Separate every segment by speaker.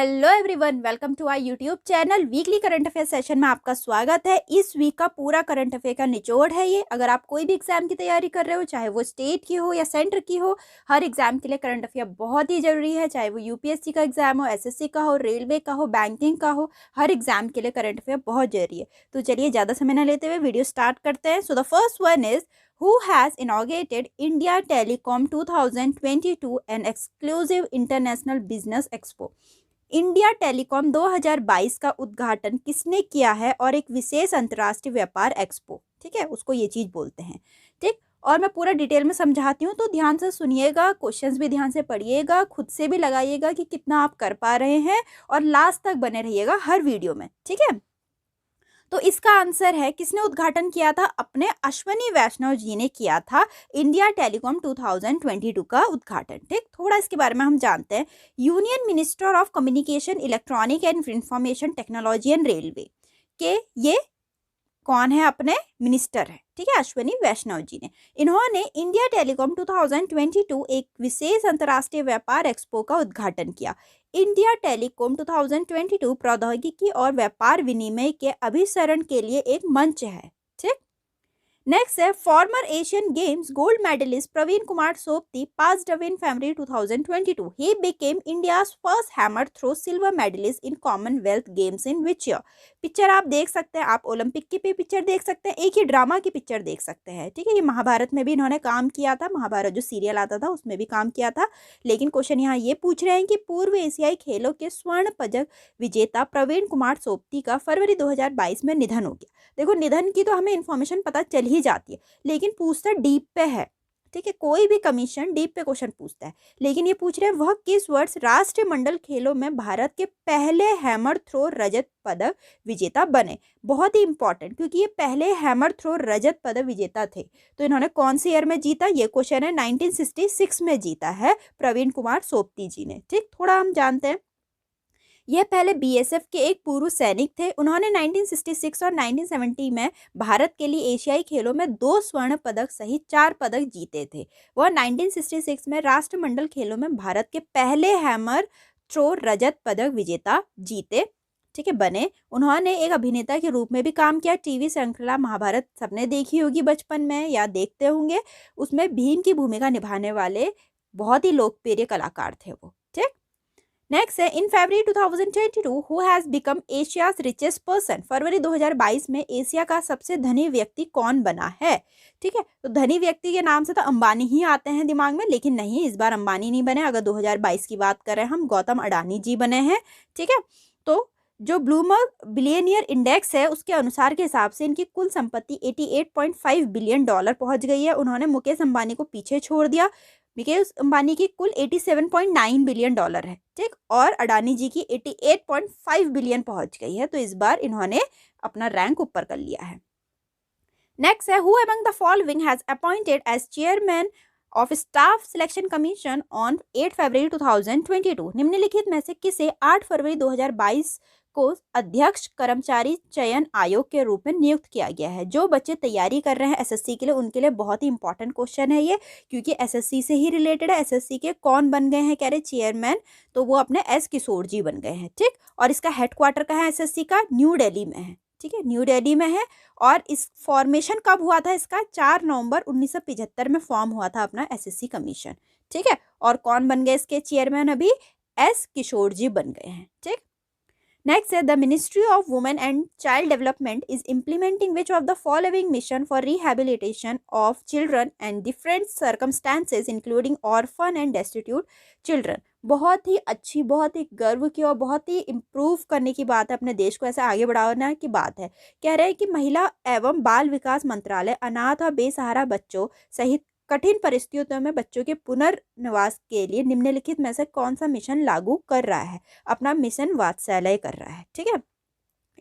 Speaker 1: Hello everyone, welcome to our YouTube channel. Weekly current affair session में आपका स्वागत है। इस वीक का पूरा करंट अफेयर का निचोड़ है ये। अगर आप कोई भी एग्जाम की तैयारी कर रहे हो, चाहे वो स्टेट की हो या सेंटर की हो, हर एग्जाम के लिए करंट अफेयर बहुत ही जरूरी है। चाहे वो यूपीएससी का एग्जाम हो, एसएससी का हो, रेलवे का हो, बैंकिंग का हो, हर एग्जाम के लिए करंट अफेयर बहुत जरूरी है। तो चलिए ज़्यादा समय न लेते हुए वीडियो स्टार्ट करते हैं। So the first one is who has inaugurated India Telecom 2022, an exclusive international business expo। India telecom 2022 का उद्घाटन किसने किया है और एक विशेष अंतर्राष्ट्रीय व्यापार एक्सपो, ठीक है, उसको ये चीज बोलते हैं। ठीक, और मैं पूरा डिटेल में समझाती हूँ, तो ध्यान से सुनिएगा, क्वेश्चंस भी ध्यान से पढ़िएगा, खुद से भी लगाइएगा कि कितना आप कर पा रहे हैं और लास्ट तक बने रहिएगा हर वीडियो में, ठीक है। तो इसका आंसर है, किसने उद्घाटन किया था? अपने अश्वनी वैष्णव जी ने किया था इंडिया टेलीकॉम 2022 का उद्घाटन। ठीक, थोड़ा इसके बारे में हम जानते हैं। Union minister of communication, electronic and information technology and railway के ये कौन है? अपने मिनिस्टर है, ठीक है, अश्वनी वैष्णव जी ने। इन्होंने इंडिया टेलीकॉम 2022 एक विशेष अंतर्राष्ट्रीय व्यापार एक्सपो का उद्घाटन किया। इंडिया टेलीकॉम 2022 प्रौद्योगिकी और व्यापार विनिमय के अभिसरण के लिए एक मंच है। ठीक, नेक्स्ट है, former Asian Games gold medalist Praveen Kumar Sobti passed away in February 2022. He became India's first hammer throw silver medalist in Commonwealth Games in which year? Picture आप देख सकते हैं, आप ओलंपिक की भी पिक्चर देख सकते हैं, एक ही ड्रामा की पिक्चर देख सकते हैं। ठीक है, ये महाभारत में भी इन्होंने काम किया था, महाभारत जो सीरियल आता था उसमें भी काम किया था। लेकिन क्वेश्चन यहाँ ये पूछ रहे हैं कि पूर्व एशियाई खेलों के स्वर्ण पदक विजेता प्रवीण कुमार सोपती का फरवरी 2022 में निधन हो गया। देखो, निधन की तो हमें इन्फॉर्मेशन पता चल ही जाती है, लेकिन पूछता डीप पे है। ठीक है, कोई भी कमीशन डीप पे क्वेश्चन पूछता है, लेकिन ये पूछ रहे हैं वह किस वर्ष राष्ट्रीय मंडल खेलों में भारत के पहले हैमर थ्रो रजत पदक विजेता बने। बहुत ही इंपॉर्टेंट, क्योंकि ये पहले हैमर थ्रो रजत पदक विजेता थे। तो इन्होंने कौन से ईयर में जीता? ये क्वेश्चन है। 1966 में जीता है प्रवीण कुमार सोपती जी ने। ठीक, थोड़ा हम जानते हैं। यह पहले बीएसएफ के एक पूर्व सैनिक थे। उन्होंने 1966 और 1970 में भारत के लिए एशियाई खेलों में 2 स्वर्ण पदक सहित 4 पदक जीते थे। वह 1966 में राष्ट्रमंडल खेलों में भारत के पहले हैमर थ्रो रजत पदक विजेता जीते, ठीक है, बने। उन्होंने एक अभिनेता के रूप में भी काम किया। टीवी श्रृंखला महाभारत सबने देखी होगी बचपन में या देखते होंगे, उसमें भीम की भूमिका निभाने वाले बहुत ही लोकप्रिय कलाकार थे वो। ठीक, नेक्स्ट है, in February 2022 who has become Asia's richest person. फरवरी 2022 में एशिया का सबसे धनी व्यक्ति कौन बना है? ठीक है, तो धनी व्यक्ति के नाम से तो अंबानी ही आते हैं दिमाग में, लेकिन नहीं, इस बार अंबानी नहीं बने। अगर 2022 की बात करें हम, गौतम अडानी जी बने हैं। ठीक है, तो जो ब्लूमबर्ग बिलियनियर इंडेक्स है उसके अनुसार के हिसाब से इनकी कुल संपत्ति $88.5 बिलियन पहुंच गई है। उन्होंने मुकेश अंबानी को पीछे छोड़ दिया। मुकेश अंबानी की कुल $87.9 बिलियन है, ठीक, और अडानी जी की 88.5 बिलियन पहुंच गई है। तो इस बार इन्होंने अपना रैंक ऊपर कर लिया है। नेक्स्ट है, who among the following has appointed as chairman of staff selection commission on 8 February 2022। निम्नलिखित में से किसे 8 फरवरी 2022 को अध्यक्ष कर्मचारी चयन आयोग के रूप में नियुक्त किया गया है? जो बच्चे तैयारी कर रहे हैं एसएससी के लिए, उनके लिए बहुत ही इंपॉर्टेंट क्वेश्चन है ये, क्योंकि एसएससी से ही रिलेटेड है। एसएससी के कौन बन गए हैं? कह रहे चेयरमैन, तो वो अपने एस किशोर जी बन गए हैं। ठीक, और इसका हेडक्वार्टर कहाँ है एसएससी का? न्यू दिल्ली में है। ठीक है, न्यू दिल्ली में है। और इस फॉर्मेशन कब हुआ था इसका? 4 नवंबर 1975 में फॉर्म हुआ था अपना एसएससी कमीशन। ठीक है, और कौन बन गए इसके चेयरमैन? अभी एस किशोर जी बन गए हैं। ठीक, नेक्स्ट है, the ministry of women and child development is implementing which of the following mission for rehabilitation of children and different circumstances including orphan and destitute children. बहुत ही अच्छी, बहुत ही गर्व की और बहुत ही इम्प्रूव करने की बात है, अपने देश को ऐसे आगे बढ़ाने की बात है। कह रहे हैं कि महिला एवं बाल विकास मंत्रालय अनाथ और बेसहारा बच्चों सहित कठिन परिस्थितियों में बच्चों के पुनर्निवास के लिए निम्नलिखित में से कौन सा मिशन लागू कर रहा है? अपना मिशन वात्सल्य कर रहा है। ठीक है,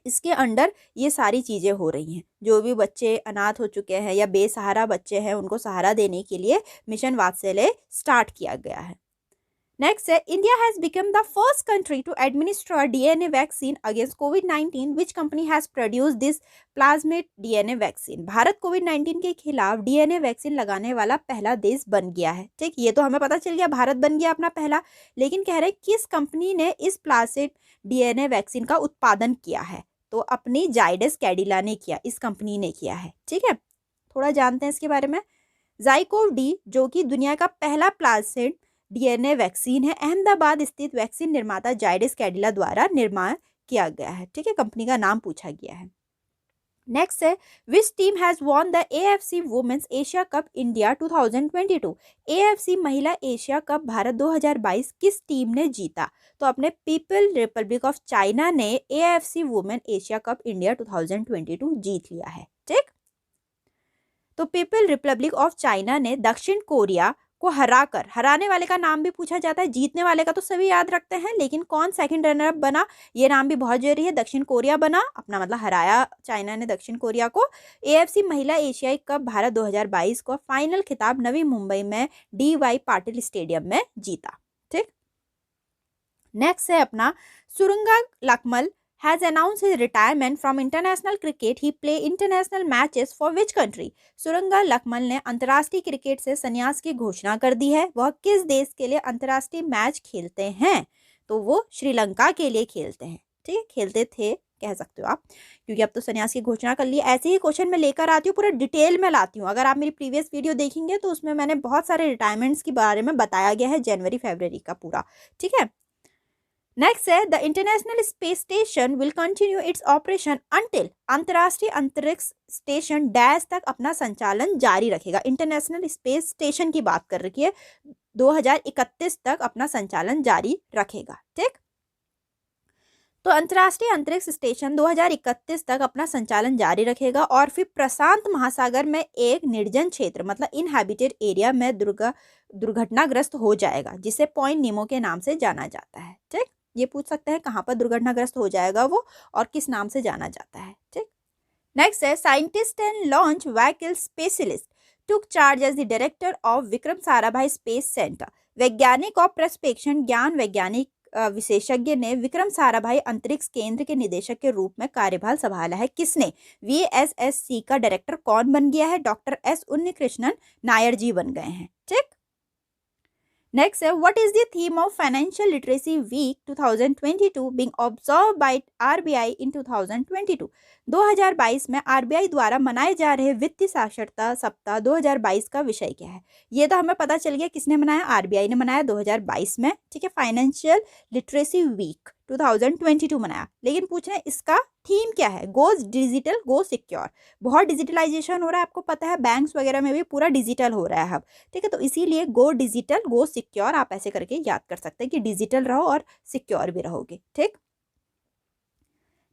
Speaker 1: इसके अंडर ये सारी चीज़ें हो रही हैं। जो भी बच्चे अनाथ हो चुके हैं या बेसहारा बच्चे हैं, उनको सहारा देने के लिए मिशन वात्सल्य स्टार्ट किया गया है। नेक्स्ट है, India has become the first country to administer DNA vaccine against कोविड-19, which company has produce this plasmid DNA vaccine. Bharat कोविड-19 के खिलाफ डीएनए वैक्सीन लगाने वाला पहला देश बन गया है। ठीक, ये तो हमें पता चल गया, भारत बन गया अपना पहला, लेकिन कह रहे किस कंपनी ने इस प्लाज्मिड डीएनए वैक्सीन का उत्पादन किया है, तो अपनी जाइडस कैडिला ने किया, इस कंपनी ने किया है। ठीक है, थोड़ा जानते हैं इसके बारे में। जाइकोव डी, जो कि दुनिया का पहला प्लाज्मिड डीएनए वैक्सीन है, अहमदाबाद स्थित वैक्सीन निर्माता जाइडस कैडिला द्वारा निर्माण किया गया है। ठीक है, कंपनी का नाम पूछा गया है। नेक्स्ट है, which team has won the AFC women's Asia cup India 2022। AFC महिला एशिया कप भारत 2022 किस टीम ने जीता, तो अपने पीपल रिपब्लिक ऑफ चाइना ने AFC women Asia cup India 2022 जीत लिया है। ठीक, तो पीपल रिपब्लिक ऑफ चाइना ने दक्षिण कोरिया को हराकर, हराने वाले का नाम भी पूछा जाता है, जीतने वाले का तो सभी याद रखते हैं, लेकिन कौन सेकंड रनर अप बना, ये नाम भी बहुत जरूरी है। दक्षिण कोरिया बना, अपना मतलब हराया चाइना ने दक्षिण कोरिया को। एएफसी महिला एशियाई कप भारत 2022 को फाइनल खिताब नवी मुंबई में DY पाटिल स्टेडियम में जीता। ठीक, नेक्स्ट है अपना, Suranga Lakmal has announced his retirement from international cricket. He play international matches for which country? Suranga Lakmal ने अंतर्राष्ट्रीय क्रिकेट से संन्यास की घोषणा कर दी है। वह किस देश के लिए अंतर्राष्ट्रीय मैच खेलते हैं, तो वो श्रीलंका के लिए खेलते हैं। ठीक है, खेलते थे कह सकते हो आप, क्योंकि अब तो संन्यास की घोषणा कर ली। ऐसे ही क्वेश्चन मैं लेकर आती हूँ, पूरा डिटेल में लाती हूँ। अगर आप मेरी प्रीवियस वीडियो देखेंगे तो उसमें मैंने बहुत सारे रिटायरमेंट्स के बारे में बताया गया है, जनवरी फरवरी का पूरा। ठीक है, नेक्स्ट है, the international space station will continue its operation until, अंतर्राष्ट्रीय अंतरिक्ष स्टेशन डैश तक अपना संचालन जारी रखेगा। इंटरनेशनल स्पेस स्टेशन की बात कर रखी है, 2031 तक अपना संचालन जारी रखेगा। ठीक, तो अंतर्राष्ट्रीय अंतरिक्ष स्टेशन 2031 तक अपना संचालन जारी रखेगा और फिर प्रशांत महासागर में एक निर्जन क्षेत्र, मतलब इनहैबिटेड एरिया में दुर्घटनाग्रस्त हो जाएगा, जिसे पॉइंट नीमो के नाम से जाना जाता है। ठीक, ये पूछ सकते हैं कहाँ पर दुर्घटनाग्रस्त हो जाएगा वो और किस नाम से जाना जाता है। ठीक, नेक्स्ट है, scientist and launch vehicle specialist took charge as the director of Vikram Sarabhai space centre. वैज्ञानिक और प्रक्षेपण ज्ञान वैज्ञानिक विशेषज्ञ ने विक्रम साराभाई अंतरिक्ष केंद्र के निदेशक के रूप में कार्यभार संभाला है। किसने? VSSC का डायरेक्टर कौन बन गया है? डॉक्टर S उन्नीकृष्णन नायर जी बन गए हैं। ठीक, नेक्स्ट है, what is the theme of financial literacy week 2022 being observe by RBI in 2022। 2022 में RBI द्वारा मनाए जा रहे वित्तीय साक्षरता सप्ताह 2022 का विषय क्या है? ये तो हमें पता चल गया किसने मनाया, RBI ने मनाया 2022 में। ठीक है, फाइनेंशियल लिटरेसी वीक 2022 मनाया, लेकिन पूछ रहे हैं इसका थीम क्या है? गो डिजिटल गो सिक्योर। बहुत डिजिटलाइजेशन हो रहा है, आपको पता है, बैंक्स वगैरह में भी पूरा डिजिटल हो रहा है अब। ठीक है, तो इसीलिए गो डिजिटल गो सिक्योर आप ऐसे करके याद कर सकते हैं कि डिजिटल रहो और सिक्योर भी रहोगे। ठीक,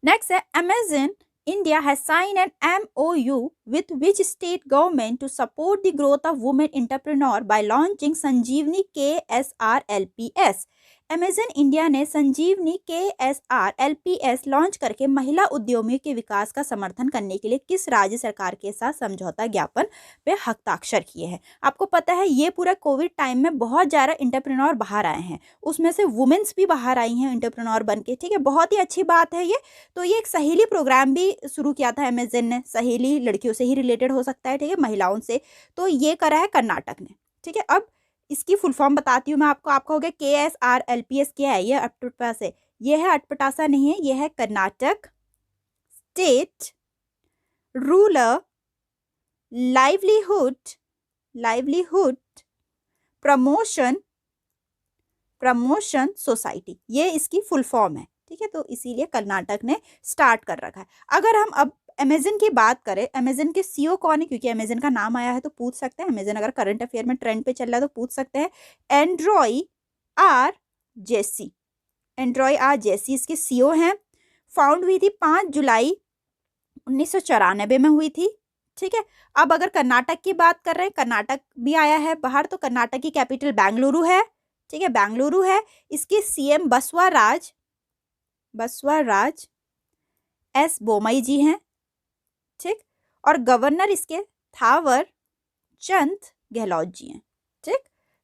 Speaker 1: नेक्स्ट है, Amazon India has signed an MOU with which state government to support the growth of women entrepreneur by launching Sanjeevani KSR-LPS। Amazon India ने संजीवनी KSR-LPS लॉन्च करके महिला उद्यमियों के विकास का समर्थन करने के लिए किस राज्य सरकार के साथ समझौता ज्ञापन पे हस्ताक्षर किए हैं? आपको पता है ये पूरा कोविड टाइम में बहुत ज़्यादा एंटरप्रेन्योर बाहर आए हैं, उसमें से वुमेन्स भी बाहर आई हैं एंटरप्रेन्योर बन के। ठीक है, बहुत ही अच्छी बात है ये। तो ये एक सहेली प्रोग्राम भी शुरू किया था अमेजन ने, सहेली लड़कियों से ही रिलेटेड हो सकता है, ठीक है, महिलाओं से। तो ये करा है कर्नाटक ने। ठीक है, अब इसकी फुल फॉर्म बताती हूँ मैं आपको। आपका हो गया KSR-LPS क्या है? ये अटपटा से, ये है अटपटासा नहीं है, ये है Karnataka state rural livelihood promotion society, ये इसकी फुल फॉर्म है। ठीक है, तो इसीलिए कर्नाटक ने स्टार्ट कर रखा है। अगर हम अब अमेजन की बात करें, अमेजन के CEO कौन है? क्योंकि अमेजन का नाम आया है तो पूछ सकते हैं। अमेजन अगर करंट अफेयर में ट्रेंड पे चल रहा है तो पूछ सकते हैं। एंड्रॉय आर जेसी इसके CEO हैं। फाउंड हुई थी 5 जुलाई 1994 में हुई थी। ठीक है, अब अगर कर्नाटक की बात कर रहे हैं, कर्नाटक भी आया है बाहर, तो कर्नाटक की कैपिटल बेंगलुरु है। ठीक है, बेंगलुरु है। इसके CM बसवराज S बोमई जी हैं। ठीक, और गवर्नर इसके थावर चंद गहलोत जी हैं। ठीक,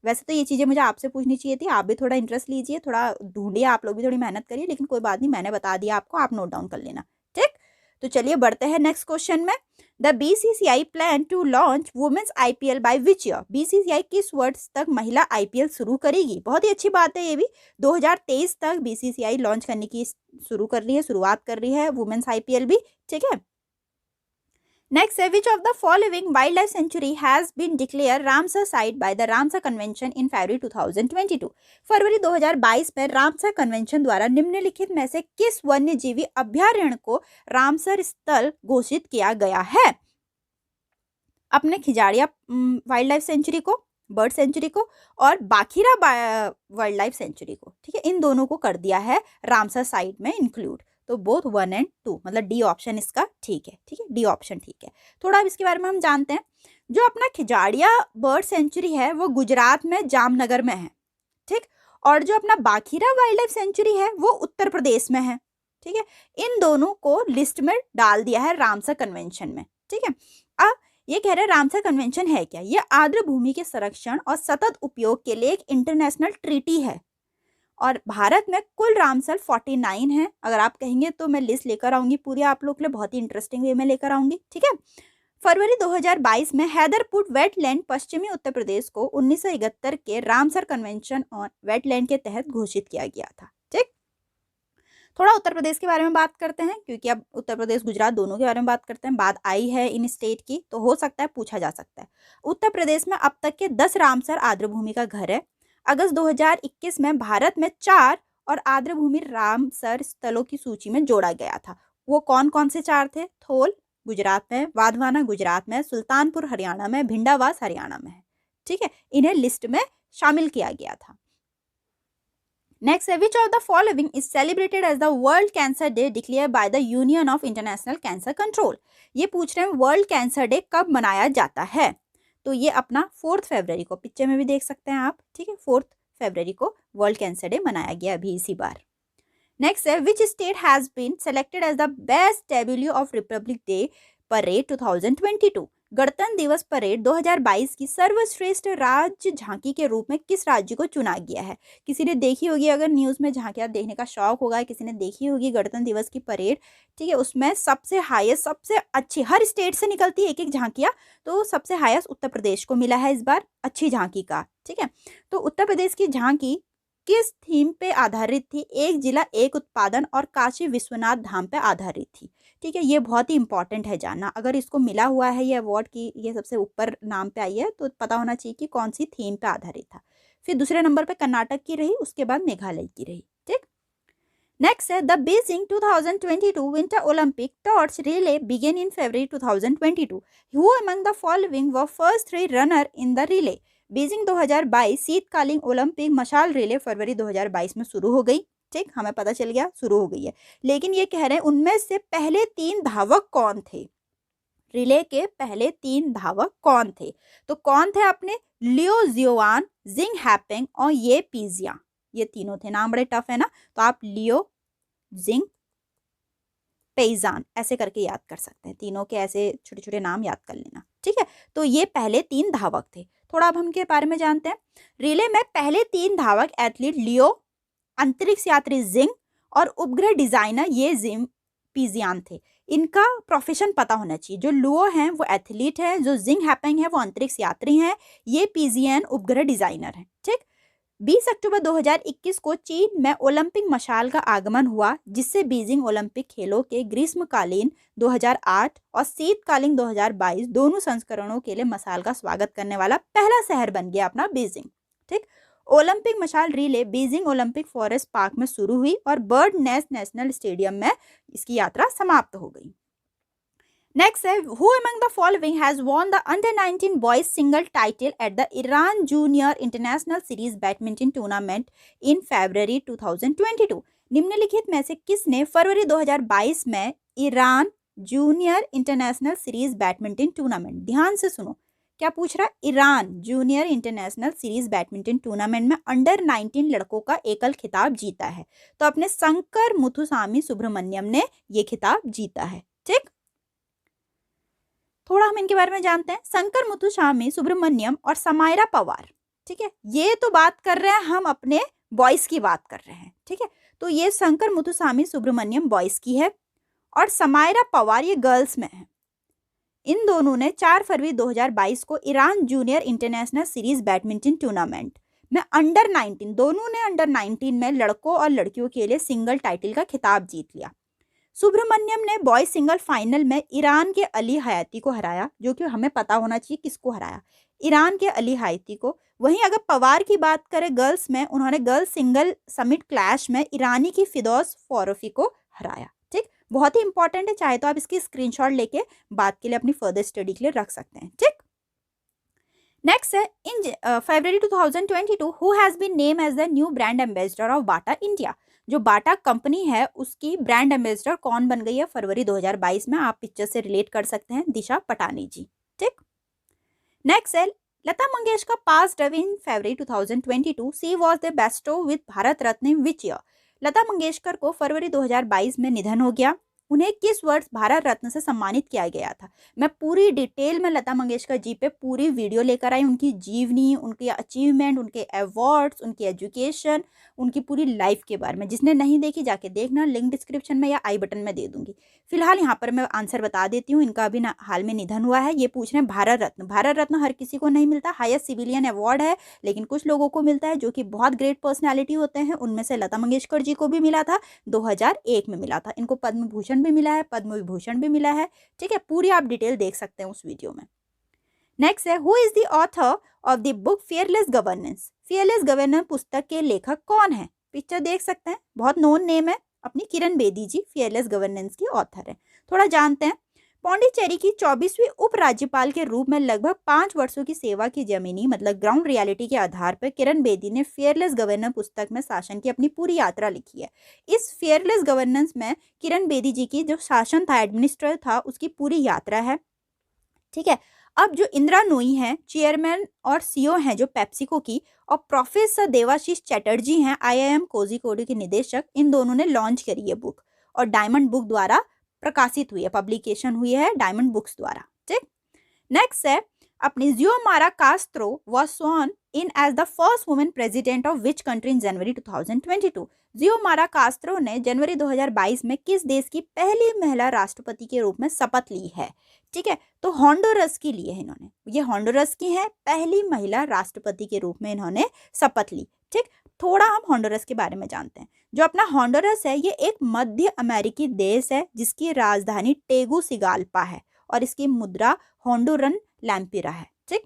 Speaker 1: वैसे तो ये चीज़ें मुझे आपसे पूछनी चाहिए थी, आप भी थोड़ा इंटरेस्ट लीजिए, थोड़ा ढूंढिए, आप लोग भी थोड़ी मेहनत करिए, लेकिन कोई बात नहीं, मैंने बता दिया आपको, आप नोट डाउन कर लेना। ठीक, तो चलिए बढ़ते हैं नेक्स्ट क्वेश्चन में। The BCCI plan to launch women's IPL by which year? BCCI किस वर्ष तक महिला आईपीएल शुरू करेगी? बहुत ही अच्छी बात है ये भी, 2023 तक बीसीसीआई लॉन्च करने की शुरू कर रही है, शुरुआत कर रही है वुमेन्स आईपीएल भी। ठीक है, नेक्स्ट है, which of the following wild life sanctuary has been declare Ramsar site by the Ramsar convention in February 2022? फरवरी 2022 में रामसर कन्वेंशन द्वारा निम्नलिखित में से किस वन्य जीवी अभ्यारण्य को रामसर स्थल घोषित किया गया है? अपने खिजाड़िया वाइल्ड लाइफ सेंचुरी को, बर्ड सेंचुरी को, और बाखीरा वाइल्ड लाइफ सेंचुरी को, ठीक है, इन दोनों को कर दिया है रामसर साइट में इंक्लूड। तो बोथ 1 और 2, मतलब डी ऑप्शन इसका ठीक है। ठीक है, डी ऑप्शन ठीक है। थोड़ा अब इसके बारे में हम जानते हैं। जो अपना खिजाड़िया बर्ड सेंचुरी है वो गुजरात में जामनगर में है। ठीक, और जो अपना बाखीरा वाइल्ड लाइफ सेंचुरी है वो उत्तर प्रदेश में है। ठीक है, इन दोनों को लिस्ट में डाल दिया है रामसर कन्वेंशन में। ठीक है, अब ये कह रहे हैं रामसर कन्वेंशन है क्या? ये आर्द्र भूमि के संरक्षण और सतत उपयोग के लिए एक इंटरनेशनल ट्रीटी है, और भारत में कुल रामसर 49 है। अगर आप कहेंगे तो मैं लिस्ट लेकर आऊंगी पूरी आप लोग के लिए, बहुत ही इंटरेस्टिंग वे में लेकर आऊंगी। ठीक है, फरवरी 2022 में हैदरपुर वेटलैंड पश्चिमी उत्तर प्रदेश को 1971 के रामसर कन्वेंशन ऑन वेटलैंड के तहत घोषित किया गया था। ठीक, थोड़ा उत्तर प्रदेश के बारे में बात करते हैं, क्योंकि अब उत्तर प्रदेश गुजरात दोनों के बारे में बात करते हैं, बात आई है इन स्टेट की तो हो सकता है पूछा जा सकता है। उत्तर प्रदेश में अब तक के 10 रामसर आर्द्र भूमि का घर है। अगस्त 2021 में भारत में 4 और आर्द्र भूमि रामसर स्थलों की सूची में जोड़ा गया था। वो कौन कौन से 4 थे? थोल गुजरात में, वाधवाना गुजरात में, सुल्तानपुर हरियाणा में, भिंडावास हरियाणा में है। ठीक है, इन्हें लिस्ट में शामिल किया गया था। नेक्स्ट है, which of the following is celebrated as the world cancer day declare by the union of international cancer control? ये पूछ रहे हैं वर्ल्ड कैंसर डे कब मनाया जाता है? तो ये अपना 4 फरवरी को, पिक्चर में भी देख सकते हैं आप। ठीक है, 4 फरवरी को वर्ल्ड कैंसर डे मनाया गया अभी इसी बार। नेक्स्ट है, which state has been selected as the best tableau of republic day parade 2022? गणतंत्र दिवस परेड 2022 की सर्वश्रेष्ठ राज्य झांकी के रूप में किस राज्य को चुना गया है? किसी ने देखी होगी, अगर न्यूज़ में झांकियां देखने का शौक होगा, किसी ने देखी होगी गणतंत्र दिवस की परेड। ठीक है, उसमें सबसे हाईएस्ट, सबसे अच्छी, हर स्टेट से निकलती है एक एक झांकियां, तो सबसे हाईएस्ट उत्तर प्रदेश को मिला है इस बार अच्छी झांकी का। ठीक है, तो उत्तर प्रदेश की झांकी किस थीम पे आधारित थी? एक जिला एक उत्पादन और काशी विश्वनाथ धाम पे आधारित थी। ठीक है, ये बहुत ही इंपॉर्टेंट है जानना। अगर इसको मिला हुआ है ये अवार्ड की, ये सबसे ऊपर नाम पे आई है, तो पता होना चाहिए कि कौन सी थीम पे आधारित था। फिर दूसरे नंबर पे कर्नाटक की रही, उसके बाद मेघालय की रही। ठीक, नेक्स्ट है, the Beijing 2022 winter Olympic torch relay begin in February 2022। Who among the following were first 3 runner in the relay? Beijing 2022 शीतकालीन ओलंपिक मशाल रिले फरवरी 2022 में शुरू हो गई। ठीक, हमें पता चल गया शुरू हो गई है, लेकिन ये कह रहे हैं उनमें से पहले 3 धावक कौन थे? रिले के पहले 3 धावक कौन थे? तो कौन थे अपने? लियो जियोवान, जिंग हैपेंग और ये पीजिया, ये तीनों थे। नाम बड़े टफ है ना, तो आप लियो, जिंग, पेजान ऐसे करके याद कर सकते हैं। तीनों के ऐसे छोटे छोटे नाम याद कर लेना। ठीक है, तो ये पहले 3 धावक थे। थोड़ा अब हम के बारे में जानते हैं। रिले में पहले 3 धावक एथलीट लियो, अंतरिक्ष यात्री जिंग और उपग्रह डिजाइनर ये जिंग पीजियान थे। इनका प्रोफेशन पता होना चाहिए। जो लुओ हैं वो एथलीट है, जो जिंग हैपेंग है वो अंतरिक्ष यात्री हैं, ये पीजियन उपग्रह डिजाइनर हैं। ठीक, 20 अक्टूबर 2021 को चीन में ओलंपिक मशाल का आगमन हुआ, जिससे बीजिंग ओलंपिक खेलों के ग्रीष्मकालीन 2008 और शीतकालीन 2022 दोनों संस्करणों के लिए मशाल का स्वागत करने वाला पहला शहर बन गया अपना बीजिंग। ठीक, ओलंपिक मशाल relay Beijing Olympic forest park में शुरू हुई और बर्ड नेस्ट नेशनल स्टेडियम में इसकी यात्रा समाप्त हो गई। नेक्स्ट है, who among the following has won the under 19 boys single title at the Iran junior international series badminton tournament in February 2022? निम्नलिखित में से किसने फरवरी 2022 में Iran junior international series badminton tournament, ध्यान से सुनो क्या पूछ रहा है, Iran junior international series badminton tournament में अंडर 19 लड़कों का एकल खिताब जीता है? तो अपने शंकर मुथुसामी सुब्रमण्यम ने ये खिताब जीता है। ठीक, थोड़ा हम इनके बारे में जानते हैं। शंकर मुथुसामी सुब्रमण्यम और समायरा पवार, ठीक है, ये तो बात कर रहे हैं हम अपने बॉयज़ की बात कर रहे हैं, ठीक है। तो ये शंकर मुथुसामी सुब्रमण्यम बॉयज़ की है और समायरा पवार ये गर्ल्स में है। इन दोनों ने 4 फरवरी 2022 को Iran junior international series badminton tournament में अंडर 19, दोनों ने अंडर 19 में लड़कों और लड़कियों के लिए सिंगल टाइटल का खिताब जीत लिया। सुब्रमण्यम ने बॉयज सिंगल फाइनल में ईरान के अली हयाती को हराया, जो कि हमें पता होना चाहिए किसको हराया, ईरान के अली हयाती को। वहीं अगर पवार की बात करें गर्ल्स में, उन्होंने गर्ल्स सिंगल समिट क्लैश में ईरानी की फिदौस फॉरोफी को हराया। ठीक, बहुत ही इंपॉर्टेंट है, चाहे तो आप इसकी स्क्रीनशॉट लेके बात के लिए अपनी फर्दर स्टडी के लिए रख सकते हैं। ठीक, नेक्स्ट है in February 2022 who has been name as the new brand ambassador of Bata India. जो बाटा कंपनी है उसकी ब्रांड एम्बेसडर कौन बन गई है फरवरी 2022 में, आप पिक्चर से रिलेट कर सकते हैं, दिशा पटानी जी। ठीक, नेक्स्ट है Lata Mangeshkar passed away in February 2022, she was the bestowed with Bharat Ratna in which year. Lata Mangeshkar को फरवरी 2022 में निधन हो गया। उन्हें किस वर्ष भारत रत्न से सम्मानित किया गया था? मैं पूरी डिटेल में लता मंगेशकर जी पे पूरी वीडियो लेकर आई, उनकी जीवनी, उनके अचीवमेंट, उनके अवार्ड्स, उनकी एजुकेशन, उनकी पूरी लाइफ के बारे में। जिसने नहीं देखी जाके देखना, लिंक डिस्क्रिप्शन में या आई बटन में दे दूंगी। फिलहाल यहाँ पर मैं आंसर बता देती हूँ, इनका अभी हाल में निधन हुआ है। ये पूछ रहे हैं भारत रत्न। भारत रत्न हर किसी को नहीं मिलता, हाईएस्ट सिविलियन अवार्ड है, लेकिन कुछ लोगों को मिलता है जो कि बहुत ग्रेट पर्सनैलिटी होते हैं। उनमें से लता मंगेशकर जी को भी मिला था, 2001 में मिला था। इनको पद्म भूषण भी मिला है, पद्म विभूषण भी मिला है। ठीक है, पूरी आप डिटेल देख सकते हैं उस वीडियो में। नेक्स्ट है who is the author of the book fearless governance. Fearless governance पुस्तक के लेखक कौन है? पिक्चर देख सकते हैं, बहुत नोन नेम है अपनी, किरण बेदी जी फियरलेस गवर्नेंस की ऑथर है। थोड़ा जानते हैं। पौंडीचेरी की 24वीं उपराज्यपाल के रूप में लगभग 5 वर्षों की सेवा की जमीनी मतलब ग्राउंड रियलिटी के आधार पर किरण बेदी ने फियरलेस गवर्नेंस पुस्तक में शासन की अपनी पूरी यात्रा लिखी है। इस फियरलेस गवर्नेंस में किरण बेदी जी की जो शासन था, एडमिनिस्ट्रेटर था, उसकी पूरी यात्रा है। ठीक है, अब जो इंदिरा नोई हैं, चेयरमैन और सीईओ हैं जो पेप्सिको की, और प्रोफेसर देवाशीष चैटर्जी हैं आईआईएम कोझिकोड के निदेशक, इन दोनों ने लॉन्च करी है बुक और डायमंड बुक द्वारा प्रकाशित हुई है, पब्लिकेशन हुई है डायमंड बुक्स द्वारा। ठीक, नेक्स्ट है अपनी जियोमारा कास्त्रो वाज स्worn in as the first women president of which country in January 2022। Xiomara Castro ने जनवरी 2022 में किस देश की पहली महिला राष्ट्रपति के रूप में शपथ ली है? ठीक है, तो होंडुरस की ली है इन्होंने, ये होंडुरस की है, पहली महिला राष्ट्रपति के रूप में इन्होंने शपथ ली। ठीक, थोड़ा हम होंडुरस के बारे में जानते हैं। जो अपना होंडुरस है ये एक मध्य अमेरिकी देश है जिसकी राजधानी टेगुसिगाल्पा है और इसकी मुद्रा होंडुरन लैम्पिरा है। ठीक,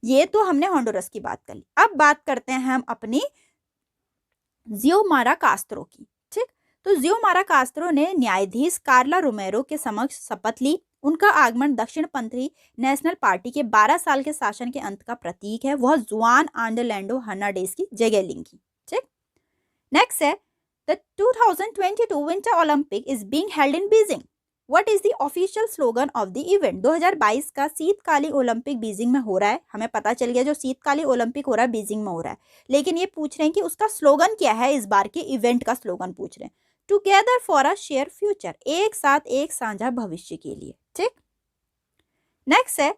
Speaker 1: ये तो हमने होंडुरस की बात कर ली। अब बात करते हैं हम अपनी जियोमारा कास्त्रो की। ठीक, तो जियोमारा कास्त्रो ने न्यायाधीश कार्ला रोमेरो के समक्ष शपथ ली। उनका आगमन दक्षिणपंथी नेशनल पार्टी के 12 साल के शासन के अंत का प्रतीक है। वह जुआन आर्नल्डो हर्नांडेज की जगह लेंगी। ठीक, नेक्स्ट है the 2022 winter Olympic is being held in Beijing. What is the official slogan of the event? 2022 का शीतकालीन ओलंपिक बीजिंग में हो रहा है। हमें पता चल गया जो शीतकालीन ओलंपिक हो रहा है बीजिंग में हो रहा है, लेकिन ये पूछ रहे हैं कि उसका स्लोगन क्या है। इस बार के इवेंट का स्लोगन पूछ रहे हैं, together for a share future, एक साथ एक साझा भविष्य के लिए। ठीक, नेक्स्ट है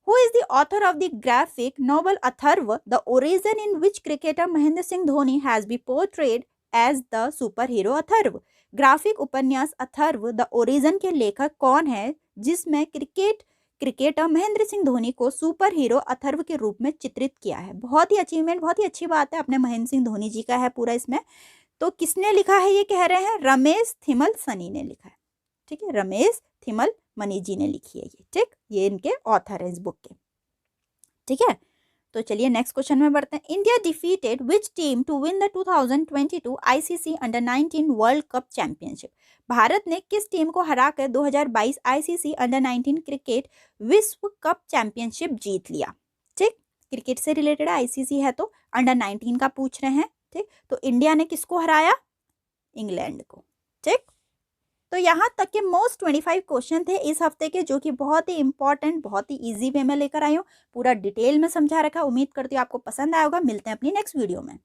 Speaker 1: who is the author of the graphic novel Atharva, the origin in which cricketer Mahendra Singh Dhoni has been portrayed as the super hero Atharva. Graphic उपन्यास अथर्व द ओरिजिन के लेखक कौन है जिसमें क्रिकेटर महेंद्र सिंह धोनी को सुपर हीरो अथर्व के रूप में चित्रित किया है? बहुत ही अचीवमेंट, बहुत ही अच्छी बात है, अपने महेंद्र सिंह धोनी जी का है पूरा इसमें। तो किसने लिखा है ये कह रहे हैं? रमेश थिमल सनी ने लिखा है। ठीक है, रमेश थिमल मनी जी ने लिखी है ये। ठीक, ये इनके ऑथर है इस बुक के। ठीक है, तो चलिए नेक्स्ट क्वेश्चन में बढ़ते हैं। India defeated which team to win the 2022 ICC under 19 world cup championship. भारत ने किस टीम को हराकर 2022 आईसीसी अंडर 19 क्रिकेट विश्व कप चैंपियनशिप जीत लिया? ठीक, क्रिकेट से रिलेटेड आईसीसी है तो अंडर 19 का पूछ रहे हैं। ठीक, तो इंडिया ने किसको हराया? इंग्लैंड को। ठीक, तो यहाँ तक के मोस्ट 25 क्वेश्चन थे इस हफ्ते के, जो कि बहुत ही इंपॉर्टेंट, बहुत ही इजी वे में लेकर आई हूँ। पूरा डिटेल में समझा रखा। उम्मीद करती हूँ आपको पसंद आया होगा। मिलते हैं अपनी नेक्स्ट वीडियो में।